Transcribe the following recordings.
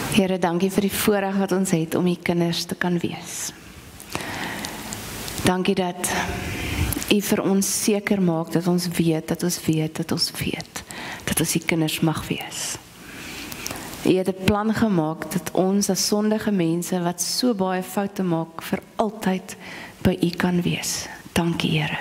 Here, dankie vir die voorreg wat ons het om U kinders te kan wees. Dankie dat U vir ons seker maak dat ons weet, dat ons U kinders mag wees. U het 'n plan gemaak dat ons as sondige mense wat so baie foute maak vir altyd by U kan wees. Dankie, Here.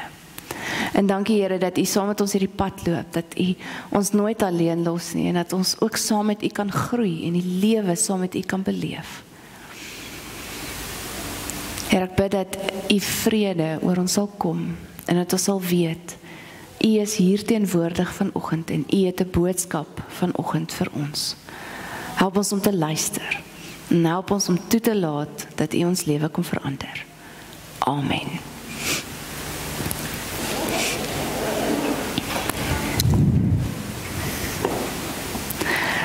En dankie, Here, dat U saam met ons hierdie pad loop, dat U ons nooit alleen los nie en dat ons ook saam met U kan groei en die lewe saam met U kan beleef. Here, ek bid dat U vrede oor ons sal kom en dat ons sal weet, U is hier teenwoordig vanoggend en U het 'n boodskap vanoggend vir ons. Help ons om te luister en help ons om toe te laat dat U ons lewe kom verander. Amen.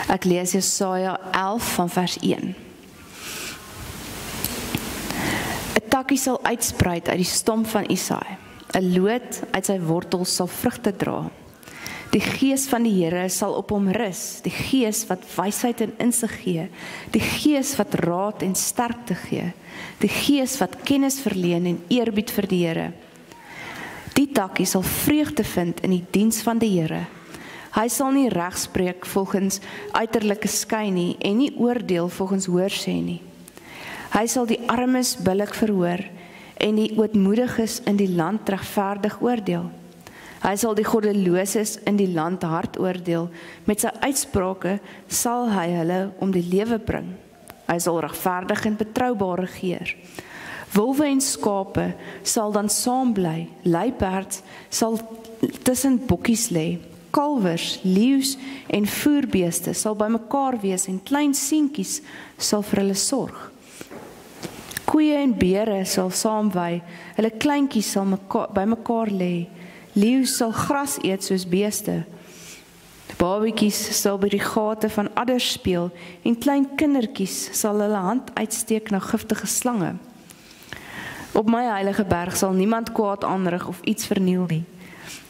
Ek lees Jesaja 11 van vers 1. 'n takkie sal uitspruit uit die stomp van Isaai. 'n loot uit sy wortels sal vrugte dra. Die gees van die Here sal op hom rus, die gees wat wysheid en insig gee, die gees wat raad en sterkte gee, die gees wat kennis verleen en eerbied vir die Here. Die takkie sal vreugde vind in die diens van die Here. Hy sal nie reg spreek volgens uiterlike skyn nie en nie oordeel volgens hoorsê nie. Hy sal die armes billik verhoor en die ootmoediges in die land regverdig oordeel. Hy sal die goddeloses in die land hard oordeel. Met sy uitsprake sal hy hulle om die lewe bring. Hy sal regverdig en betroubaar regeer. Wolwe en skape sal dan saam bly. Luiperds sal tussen bokkies lê. Kalwers, leeu's en voerbeeste sal bymekaar wees en klein seentjies sal vir hulle sorg. Koeie en beere sal saamwy, hulle kleintjies sal bymekaar lê. Leeu's sal gras eet soos beeste. Babietjies sal by die gate van adders speel en klein kindertjies sal hulle hand uitsteek na giftige slange. Op my heilige berg sal niemand kwaad aanrig of iets verniel nie.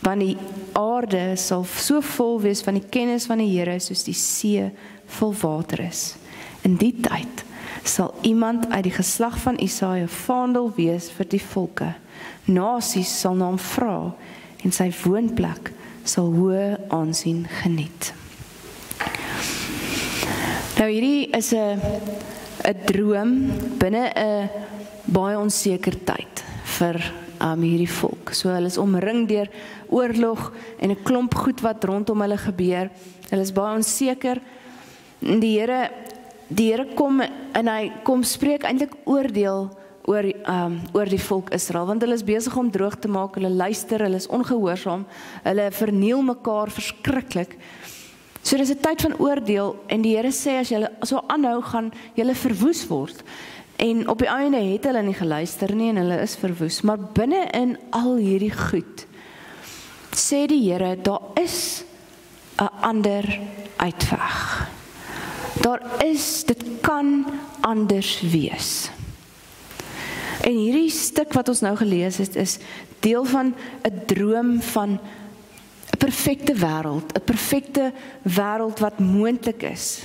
Want die aarde sal so vol wees van die kennis van die Here soos die see vol water is. In die tyd sal iemand uit die geslag van Isaai 'n vaandel wees vir die volke. Nasies sal na hom vra en sy woonplek sal hoë aansien geniet. Nou hierdie is 'n droom binne 'n baie onseker tyd vir hierdie volk. So hulle is omring deur oorlog en 'n klomp goed wat rondom hulle gebeur. Hulle is baie onseker. Die Here kom en hy kom spreek eintlik oordeel oor die volk Israel, want hulle is besig om droog te maak, hulle luister, hulle is ongehoorsaam, hulle verniel mekaar verskriklik. So dis 'n tyd van oordeel en die Here sê as julle so aanhou gaan julle verwoes word. En op die einde het hulle nie geluister nie en hulle is verwoes. Maar binne in al hierdie goed, sê die Here, daar is 'n ander uitweg. Dit kan anders wees. En hierdie stuk wat ons nou gelees het, is deel van 'n droom van 'n perfekte wêreld wat moontlik is.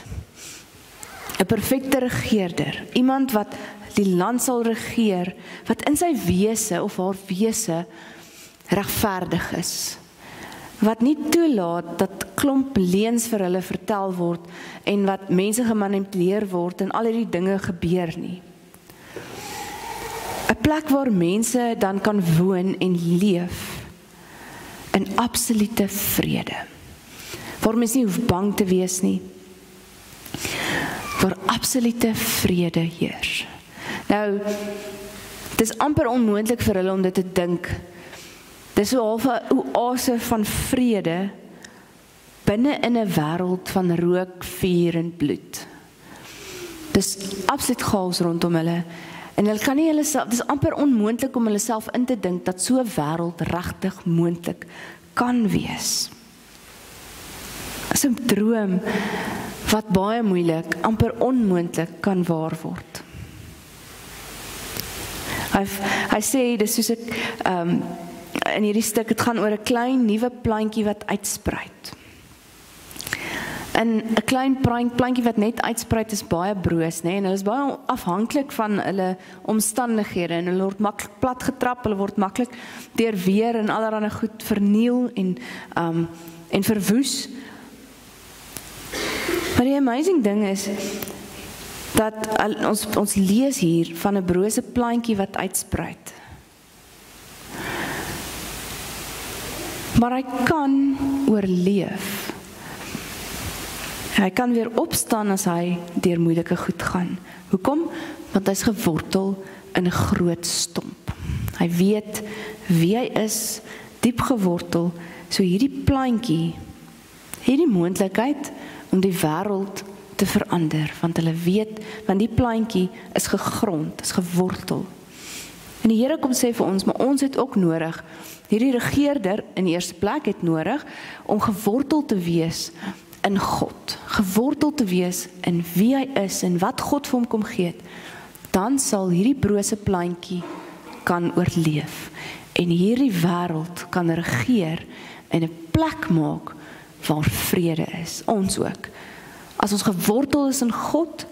'n perfekte regeerder, iemand wat die land sal regeer, wat in sy wese of haar wese regverdig is, wat nie toelaat dat klomp leuns vir hulle vertel word en wat mense gemanipuleer word en al hierdie dinge gebeur nie. 'n plek waar mense dan kan woon en leef in absolute vrede, waar mense nie hoef bang te wees nie, waar absolute vrede heers. Nou, het is amper onmoontlik vir hulle om dit te dink. Dis so half 'n oase van vrede binne in 'n wêreld van rook, vuur en bloed. Dis absoluut chaos rondom hulle. En hulle kan nie hulle self, dis amper onmoontlik om hulle self in te dink dat so 'n wêreld regtig moontlik kan wees. Dis 'n droom wat baie moeilik, amper onmoontlik kan waar word. Hy sê, dis soos in hierdie stuk, het gaan oor 'n klein nuwe plantjie wat uitspruit. En 'n klein plantjie wat net uitspruit is baie broos, nê? En hulle is baie afhanklik van hulle omstandighede en hulle word maklik plat getrap, hulle word maklik deur weer en allerlei goed verniel en verwoes. Maar die amazing ding is dat ons lees hier van 'n brose plantjie wat uitspruit. Maar hy kan oorleef. Hy kan weer opstaan as hy deur moeilike goed gaan. Hoekom? Want hy's gewortel in 'n groot stomp. Hy weet wie hy is, diep gewortel. So hierdie plantjie, hierdie moontlikheid om die wêreld te verander, want hulle weet, want die plantjie is gegrond, is gewortel. En die Here kom sê vir ons, maar ons het ook nodig, hierdie regeerder in die eerste plek het nodig, om gewortel te wees in God, gewortel te wees in wie hy is, en wat God vir hom kom gee het, dan sal hierdie brose plantjie kan oorleef, en hierdie wêreld kan regeer, en 'n plek maak, waar vrede is, ons ook. As ons gewortel is in God,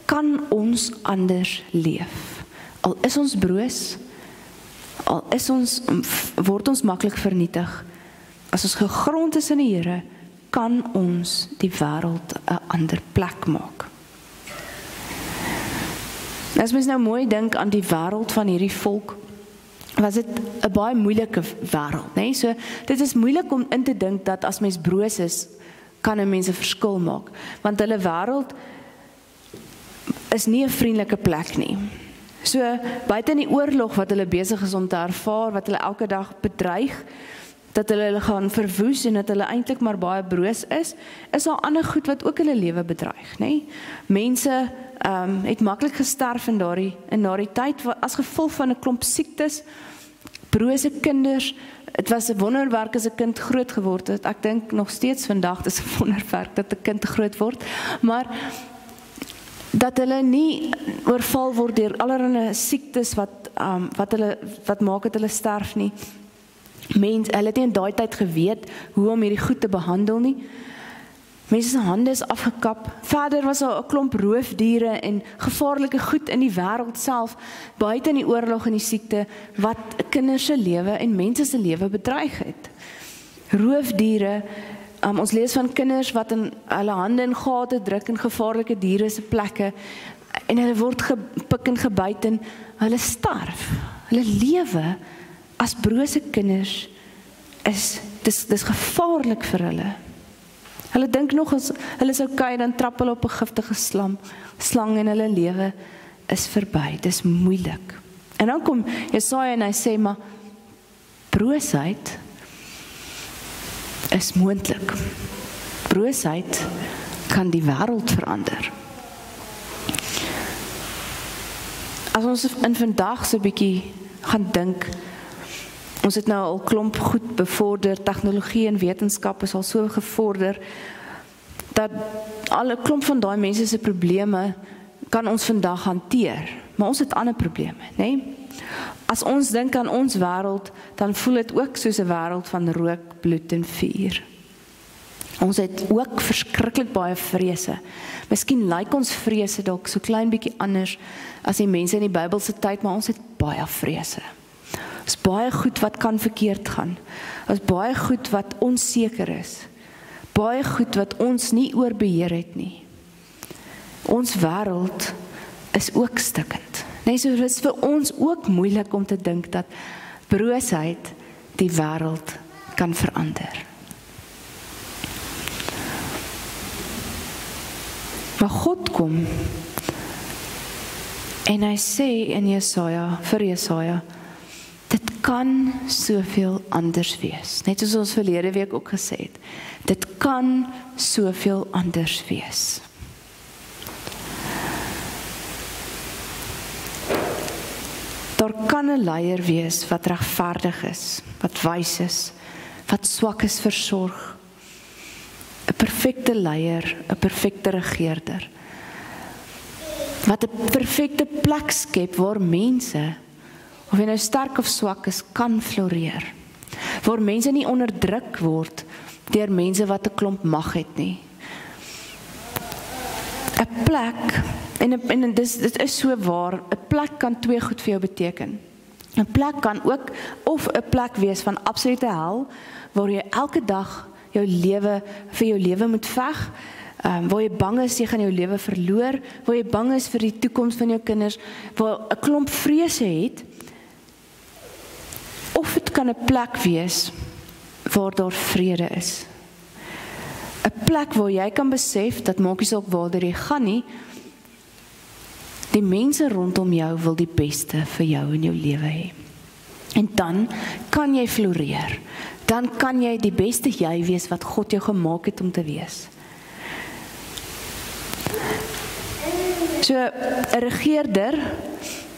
kan ons anders leef. Al is ons broos, word ons maklik vernietig. As ons gegrond is in die Here, kan ons die wêreld 'n ander plek maak. As mens nou mooi dink aan die wêreld van hierdie volk, was dit 'n baie moeilike wêreld, né? So dit is moeilik om in te dink dat as mens broos is, kan 'n mens 'n verskil maak, want hulle wêreld is nie 'n vriendelike plek nie. So buite in die oorlog wat hulle besig is om te ervaar, wat hulle elke dag bedreig, dat hulle gaan verwoes en dat hulle eintlik maar baie broos is daar ander goed wat ook hulle lewe bedreig, né? Mense het maklik gesterf in daardie tyd as gevolg van 'n klomp siektes, brose kinders. Het was 'n wonderwerk as 'n kind groot geword het. Ek dink nog steeds vandag dis 'n wonderwerk dat 'n kind groot word, maar dat hulle nie oorval word deur allerlei siektes wat maak dat hulle sterf nie. Hulle het nie in daai tyd geweet hoe om hierdie goed te behandel nie. Mense se hande is afgekap. Verder was daar 'n klomp roofdiere en gevaarlike goed in die wêreld self, buite in die oorlog en die siekte, wat kinders se lewe en mense se lewe bedreig het. Roofdiere, ons lees van kinders wat in hulle hande in gate druk in gevaarlike diere se plekke, en hulle word gepik en gebyt en hulle sterf. Hulle lewe as brose kinders dis gevaarlik vir hulle. Hulle dink nog as hulle is okay, dan trap hulle op 'n giftige slang en hulle lewe is verby. Dis moeilik. En dan kom Jesaja en hy sê, maar broosheid is moontlik. Broosheid kan die wêreld verander. As ons in vandag so 'n bietjie gaan dink, ons het nou al klomp goed bevorder, tegnologie en wetenskap is al so gevorder, dat al 'n klomp van daai mense se probleme kan ons vandag hanteer, maar ons het ander probleme, né? As ons dink aan ons wêreld, dan voel dit ook soos 'n wêreld van rook, bloed en vuur. Ons het ook verskriklik baie vrese. Miskien lyk ons vrese dalk so klein bietjie anders as die mense in die Bybelse tyd, maar ons het baie vrese. Is baie goed wat kan verkeerd gaan. Is baie goed wat onseker is. Baie goed wat ons nie oor beheer het nie. Ons wêreld is ook stikkend. Nee, so is vir ons ook moeilik om te dink dat broosheid die wêreld kan verander. Maar God kom en hy sê in Jesaja, vir Jesaja, dit kan soveel anders wees. Net soos ons verlede week ook gesê het. Dit kan soveel anders wees. Daar kan 'n leier wees wat regverdig is, wat wys is, wat swak is versorg. 'n Perfekte leier, 'n perfekte regeerder. Wat 'n perfekte plek skep waar mense, of jy nou sterk of swak is, kan floreer. Waar mense nie onderdruk word deur mense wat 'n klomp mag het nie. 'n plek, en dit is so waar, 'n plek kan twee goed vir jou beteken. 'n Plek kan ook, of 'n plek wees van absolute hel, waar jy elke dag vir jou lewe moet veg, waar jy bang is, jy gaan jou lewe verloor, waar jy bang is vir die toekoms van jou kinders, waar 'n klomp vrese het, of dit kan 'n plek wees waar daar vrede is. 'n Plek waar jy kan besef, dat maak nie saak waar jy gaan nie, die mense rondom jou wil die beste vir jou in jou lewe hê. En dan kan jy floreer. Dan kan jy die beste jy wees wat God jou gemaak het om te wees. So, 'n regeerder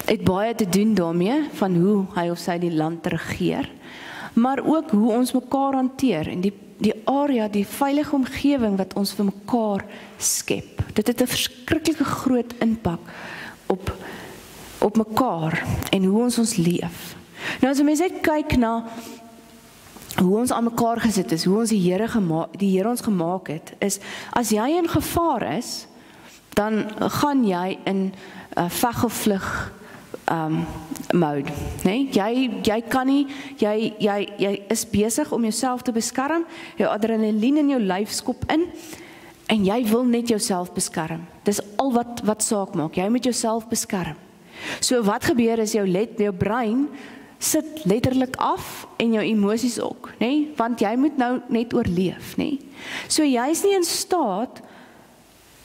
het baie te doen daarmee, van hoe hy of sy die land regeer, maar ook hoe ons mekaar hanteer, en die area, die veilige omgewing wat ons vir mekaar skep. Dit het 'n verskriklike groot impak op mekaar, en hoe ons leef. Nou as 'n mens net kyk na hoe ons aan mekaar gesit is, hoe ons die Here ons gemaak het, is, as jy in gevaar is, dan gaan jy in veg of vlug mode, nee? Jy kan nie, jy is besig om jouself te beskerm, jou adrenalien in jou lyf skop in, en jy wil net jouself beskerm. Dis al wat saak maak, jy moet jouself beskerm. So wat gebeur is, jou brein sit letterlik af, en jou emosies ook, nee? Want jy moet nou net oorleef, nee? So jy is nie in staat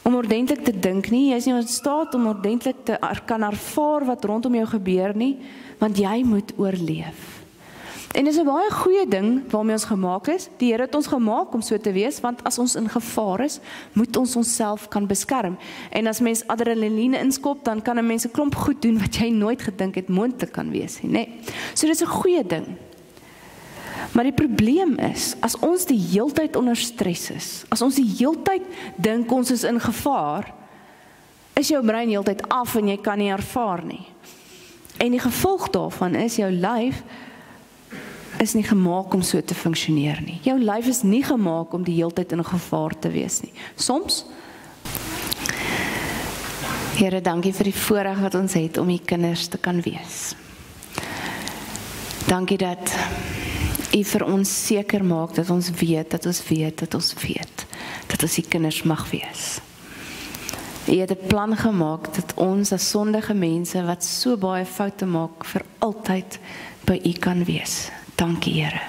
om ordentlik te dink nie, jy is nie in staat om ordentlik te kan ervaar wat rondom jou gebeur nie, want jy moet oorleef. En dis 'n baie goeie ding waarmee ons gemaak is. Die Here het ons gemaak om so te wees, want as ons in gevaar is, moet ons onsself kan beskerm. En as mens adrenaline inskop, dan kan 'n mens 'n klomp goed doen wat jy nooit gedink het moontlik kan wees nie, nee. So dis 'n goeie ding. Maar die probleem is, as ons die heeltyd onder stres is, as ons die heeltyd dink ons is in gevaar, is jou brein heeltyd af en jy kan nie ervaar nie. En die gevolg daarvan is, jou lyf is nie gemaak om so te funksioneer nie. Jou lyf is nie gemaak om die heeltyd in gevaar te wees nie. Soms, Here, dankie vir die voorreg wat ons het om U kinders te kan wees. Dankie dat U vir ons seker maak dat ons weet, dat ons U kinders mag wees. U het 'n plan gemaak dat ons as sondige mense wat so baie foute maak, vir altyd by U kan wees. Dankie, Here.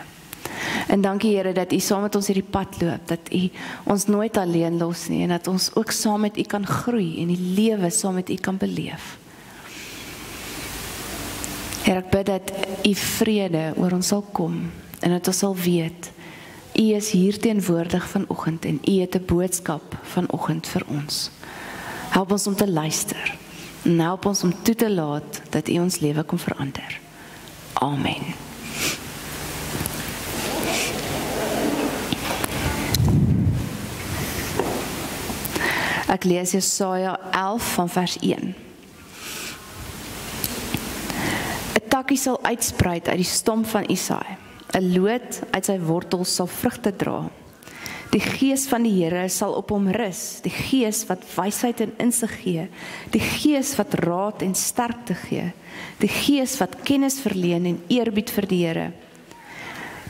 En dankie, Here, dat U saam met ons hierdie pad loop, dat U ons nooit alleen los nie, en dat ons ook saam met U kan groei en die lewe saam met U kan beleef. Here, ek bid dat U vrede oor ons sal kom, en dat ons sal weet, U is hier teenwoordig vanoggend, en U het 'n boodskap vanoggend vir ons. Help ons om te luister, en help ons om toe te laat, dat U ons lewe kom verander. Amen. Ek lees Jesaja 11 van vers 1. 'n Takkie sal uitspruit uit die stomp van Isaai. 'n Loot uit sy wortels sal vrugte dra. Die gees van die Here sal op hom rus, die gees wat wysheid en insig gee, die gees wat raad en sterkte gee, die gees wat kennis verleen en eerbied vir die Here.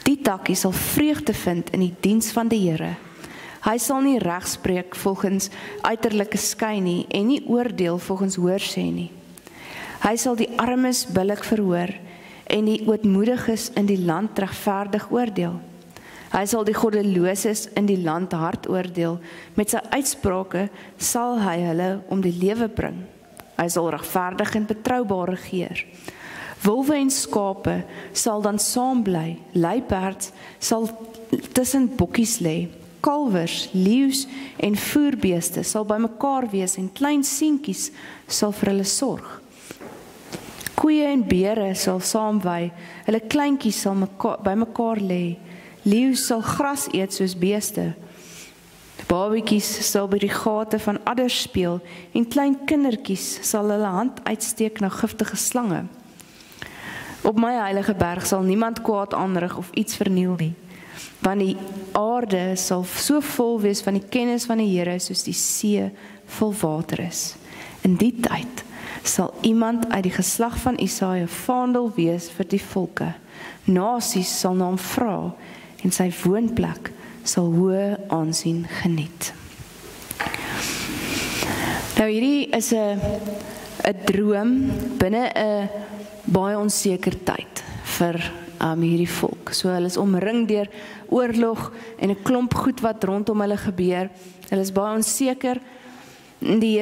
Die takkie sal vreugde vind in die diens van die Here. Hy sal nie reg spreek volgens uiterlike skyn nie, en nie oordeel volgens hoorsê nie. Hy sal die armes billik verhoor, en die ootmoediges in die land regverdig oordeel. Hy sal die goddeloses in die land hard oordeel, met sy uitsprake sal hy hulle om die lewe bring. Hy sal regverdig en betroubaar regeer. Wolwe en skape sal dan saam bly, luiperds sal tussen bokkies lê, kalwers, leeu's en voerbeeste sal bymekaar wees, en klein seentjies sal vir hulle sorg. Koeie en beere sal saamwy, hulle kleintjies sal bymekaar lê. Leeu's sal gras eet soos beeste. Babatjies sal by die gate van adders speel, en klein kindertjies sal hulle hand uitsteek na giftige slange. Op my heilige berg sal niemand kwaad aanrig of iets verniel nie, want die aarde sal so vol wees van die kennis van die Here soos die see vol water is. In die tyd sal iemand uit die geslag van Isaia 'n vaandel wees vir die volke. Nasies sal na hom vra en sy woonplek sal hoë aansien geniet. Nou hierdie is 'n droom binne 'n baie onseker tyd vir hierdie volk. So hulle is omring deur oorlog en 'n klomp goed wat rondom hulle gebeur. Hulle is baie onseker. Die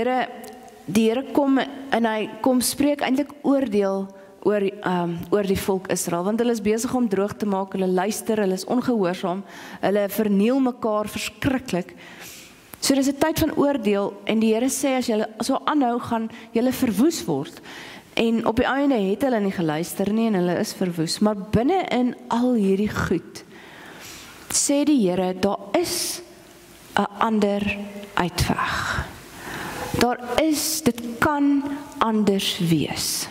Here kom en hy kom spreek eintlik oordeel oor die volk Israel, want hulle is besig om droog te maak, hulle luister, hulle is ongehoorsaam, hulle verniel mekaar verskriklik. So dis 'n tyd van oordeel en die Here sê as julle so aanhou gaan julle verwoes word. En op die einde het hulle nie geluister nie en hulle is verwoes, maar binne in al hierdie goed sê die Here daar is 'n ander uitweg. Dit kan anders wees.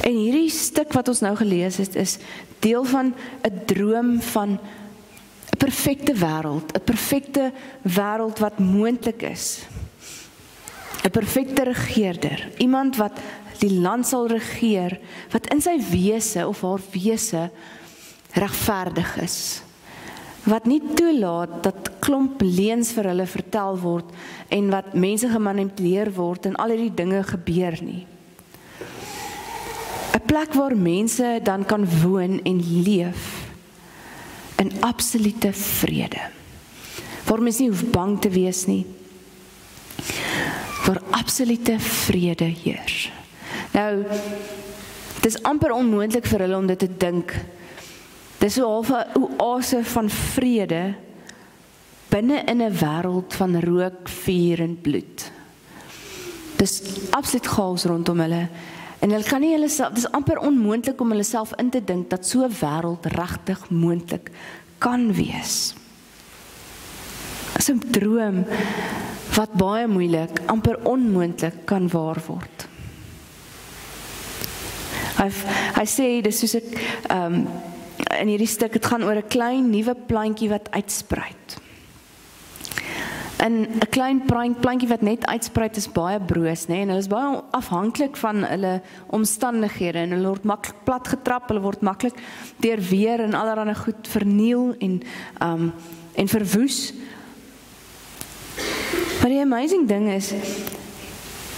En hierdie stuk wat ons nou gelees het, is deel van 'n droom van 'n perfekte wêreld, 'n perfekte wêreld wat moontlik is. 'n Perfekte regeerder, iemand wat die land sal regeer, wat in sy wese of haar wese regverdig is. Wat nie toelaat dat klomp leuns vir hulle vertel word en wat mense gemanipuleer word en al hierdie dinge gebeur nie. 'n Plek waar mense dan kan woon en leef in absolute vrede. Waar mense nie hoef bang te wees nie. Waar absolute vrede heers. Nou, dit is amper onmoontlik vir hulle om dit te dink. Dit is so half 'n oase van vrede binne in 'n wêreld van rook, vuur en bloed. Dis absoluut chaos rondom hulle. En hulle kan nie hulle self, dit is amper onmoontlik om hulle self in te dink dat so 'n wêreld regtig moontlik kan wees. As 'n droom wat baie moeilik, amper onmoontlik kan waar word. Hy sê dis soos in hierdie stuk, het gaan oor 'n klein nuwe plantjie wat uitspruit. En 'n klein plantjie wat net uitspruit is baie broos, nee, en hulle is baie afhanklik van hulle omstandighede en hulle word maklik plat getrap, hulle word maklik deur weer en allerlei goed verniel en verwoes. Maar die amazing ding is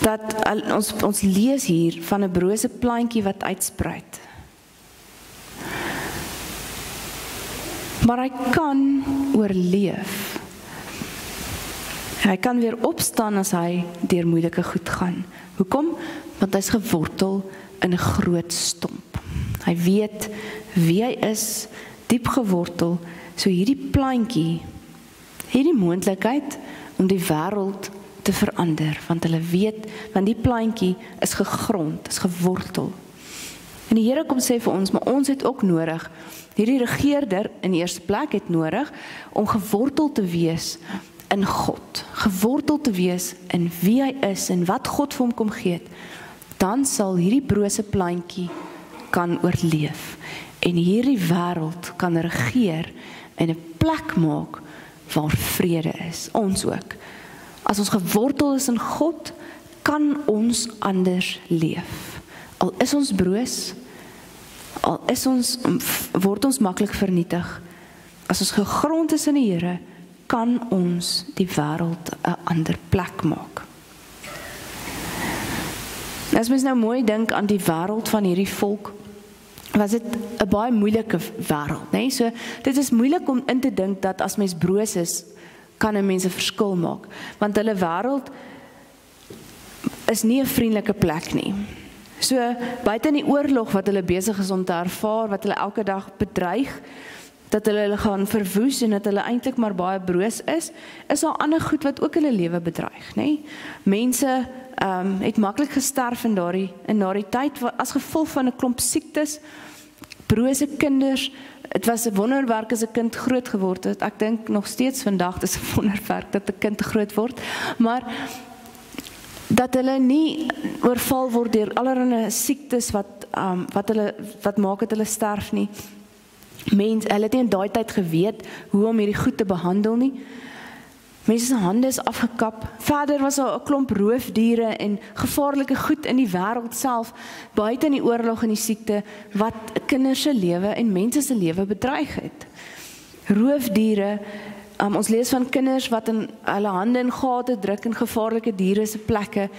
dat ons lees hier van 'n brose plantjie wat uitspruit. Maar hy kan oorleef. Hy kan weer opstaan as hy deur moeilike goed gaan. Hoekom? Want hy's gewortel in 'n groot stomp. Hy weet wie hy is, diep gewortel. So hierdie plantjie, hierdie moontlikheid om die wêreld te verander, want hulle weet, want die plantjie is gegrond, is gewortel. En die Here kom sê vir ons, maar ons het ook nodig, hierdie regeerder in die eerste plek het nodig, om gewortel te wees in God, gewortel te wees in wie hy is en wat God vir hom kom gee het, dan sal hierdie brose plantjie kan oorleef en hierdie wêreld kan regeer en 'n plek maak waar vrede is. Ons ook. As ons gewortel is in God, kan ons anders leef. Al is ons broos, al is word ons maklik vernietig, as ons gegrond is in die Here, kan ons die wêreld 'n ander plek maak. As mens nou mooi dink aan die wêreld van hierdie volk, was dit 'n baie moeilike wêreld, né? So dit is moeilik om in te dink dat as mens broos is, kan 'n mens 'n verskil maak, want hulle wêreld is nie 'n vriendelike plek nie. So buite in die oorlog wat hulle besig is om te ervaar, wat hulle elke dag bedreig, dat hulle gaan verwoes en dat hulle eintlik maar baie broos is daar ander goed wat ook hulle lewe bedreig, né? Mense het maklik gesterf in daardie tyd as gevolg van 'n klomp siektes, brose kinders. Dit was 'n wonderwerk as 'n kind groot geword het. Ek dink nog steeds vandag dis 'n wonderwerk dat 'n kind groot word, maar dat hulle nie oorval word deur allerlei siektes wat maak dat hulle sterf nie. Hulle het nie in daai tyd geweet hoe om hierdie goed te behandel nie. Mense se hande is afgekap. Verder was daar 'n klomp roofdiere en gevaarlike goed in die wêreld self, buite in die oorlog en die siekte, wat kinders se lewe en mense se lewe bedreig het. Roofdiere, ons lees van kinders wat in hulle hande in gate druk in gevaarlike diere se plekke,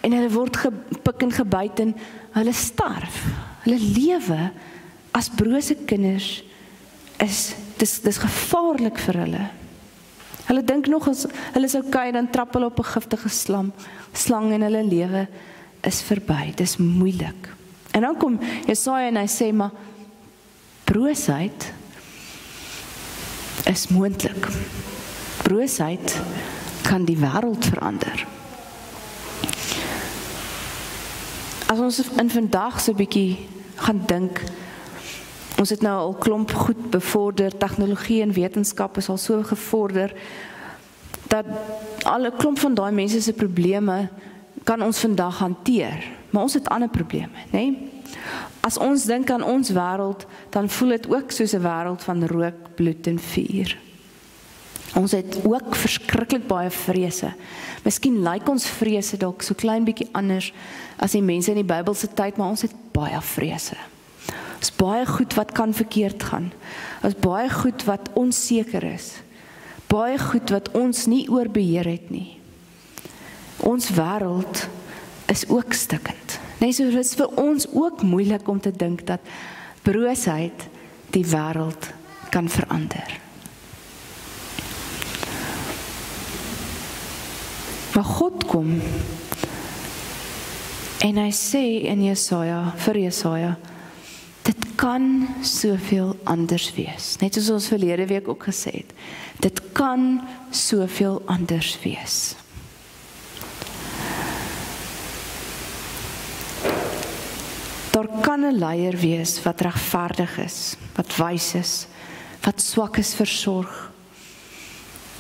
en hulle word gepik en gebyt en hulle sterf. Hulle lewe as brose kinders dis gevaarlik vir hulle. Hulle dink nog as hulle is okay, dan trap hulle op 'n giftige slang en hulle lewe is verby. Dis moeilik. En dan kom Jesaja en hy sê, maar broosheid is moontlik. Broosheid kan die wêreld verander. As ons in vandag so 'n bietjie gaan dink, ons het nou al klomp goed bevorder, tegnologie en wetenskap is al so gevorder, dat al 'n klomp van daai mense se probleme kan ons vandag hanteer. Maar ons het ander probleme, né? Nee? As ons dink aan ons wêreld, dan voel dit ook soos 'n wêreld van rook, bloed en vuur. Ons het ook verskriklik baie vrese. Miskien lyk ons vrese dalk so klein bietjie anders as die mense in die Bybelse tyd, maar ons het baie vrese. Is baie goed wat kan verkeerd gaan. Is baie goed wat onseker is. Baie goed wat ons nie oor beheer het nie. Ons wêreld is ook stikkend. Nee, so is vir ons ook moeilik om te dink dat broosheid die wêreld kan verander. Maar God kom en hy sê in Jesaja, vir Jesaja, dit kan soveel anders wees. Net soos ons verlede week ook gesê het. Dit kan soveel anders wees. Daar kan 'n leier wees wat regverdig is, wat wys is, wat swak is versorg.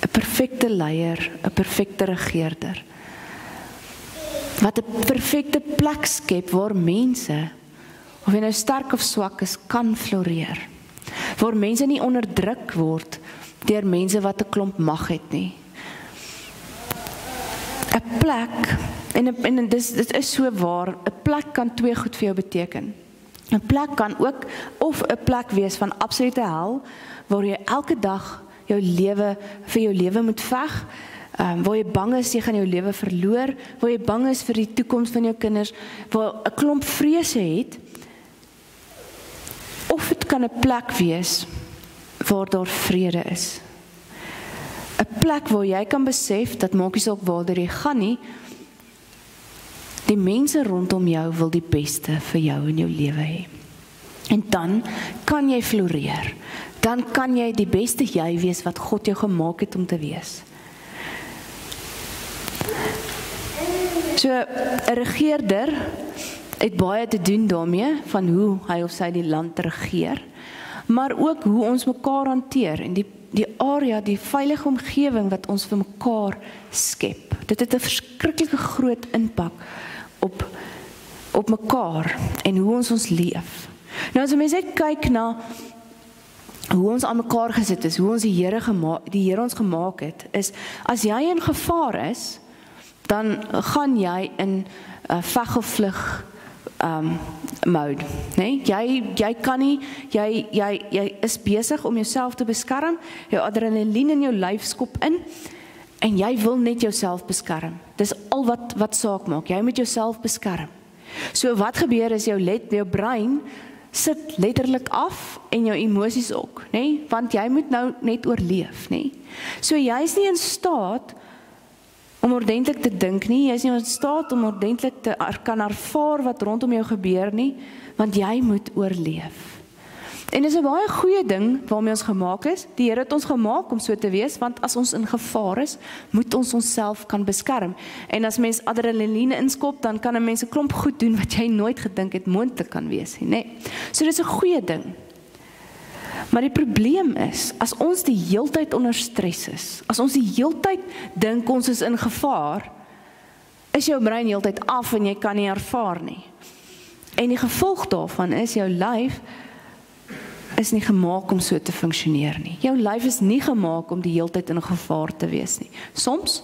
'n Perfekte leier, 'n perfekte regeerder. Wat 'n perfekte plek skep waar mense, of jy nou sterk of swak is, kan floreer. Waar mense nie onderdruk word deur mense wat 'n klomp mag het nie. 'n Plek, en dit is so waar, 'n plek kan twee goed vir jou beteken. 'n Plek kan ook, of 'n plek wees van absolute hel, waar jy elke dag vir jou lewe moet veg, waar jy bang is jy gaan jou lewe verloor, waar jy bang is vir die toekoms van jou kinders, waar 'n klomp vrese het, of dit kan 'n plek wees waar daar vrede is. 'n Plek waar jy kan besef, dat maak nie saak waar jy gaan nie, die mense rondom jou wil die beste vir jou in jou lewe hê. En dan kan jy floreer. Dan kan jy die beste jy wees wat God jou gemaak het om te wees. So 'n regeerder het baie te doen daarmee, van hoe hy of sy die land regeer, maar ook hoe ons mekaar hanteer en die area, die veilige omgewing wat ons vir mekaar skep. Dit het 'n verskriklike groot impak op mekaar en hoe ons leef. Nou as mense kyk na hoe ons aan mekaar gesit is, hoe ons die Here ons gemaak het, is as jy in gevaar is, dan gaan jy in veg of vlug mode, nee? Jy kan nie, jy is besig om jouself te beskerm, jou adrenalien in jou lyf skop in, en jy wil net jouself beskerm. Dis al wat saak maak, jy moet jouself beskerm. So wat gebeur is jou brein sit letterlik af en jou emosies ook, nee? Want jy moet nou net oorleef, nee? So jy is nie in staat om ordentlik te dink nie, jy is nie in staat om ordentlik kan ervaar wat rondom jou gebeur nie, want jy moet oorleef. En dis 'n baie goeie ding waarmee ons gemaak is. Die Here het ons gemaak om so te wees, want as ons in gevaar is, moet ons onsself kan beskerm. En as mens adrenaline inskop, dan kan 'n mens 'n klomp goed doen wat jy nooit gedink het moontlik kan wees nie, nee. So dis 'n goeie ding. Maar die probleem is, as ons die heeltyd onder stres is, as ons die heeltyd dink ons is in gevaar, is jou brein heeltyd af en jy kan nie ervaar nie. En die gevolg daarvan is jou lyf is nie gemaak om so te funksioneer nie. Jou lyf is nie gemaak om die hele tyd in gevaar te wees nie. Soms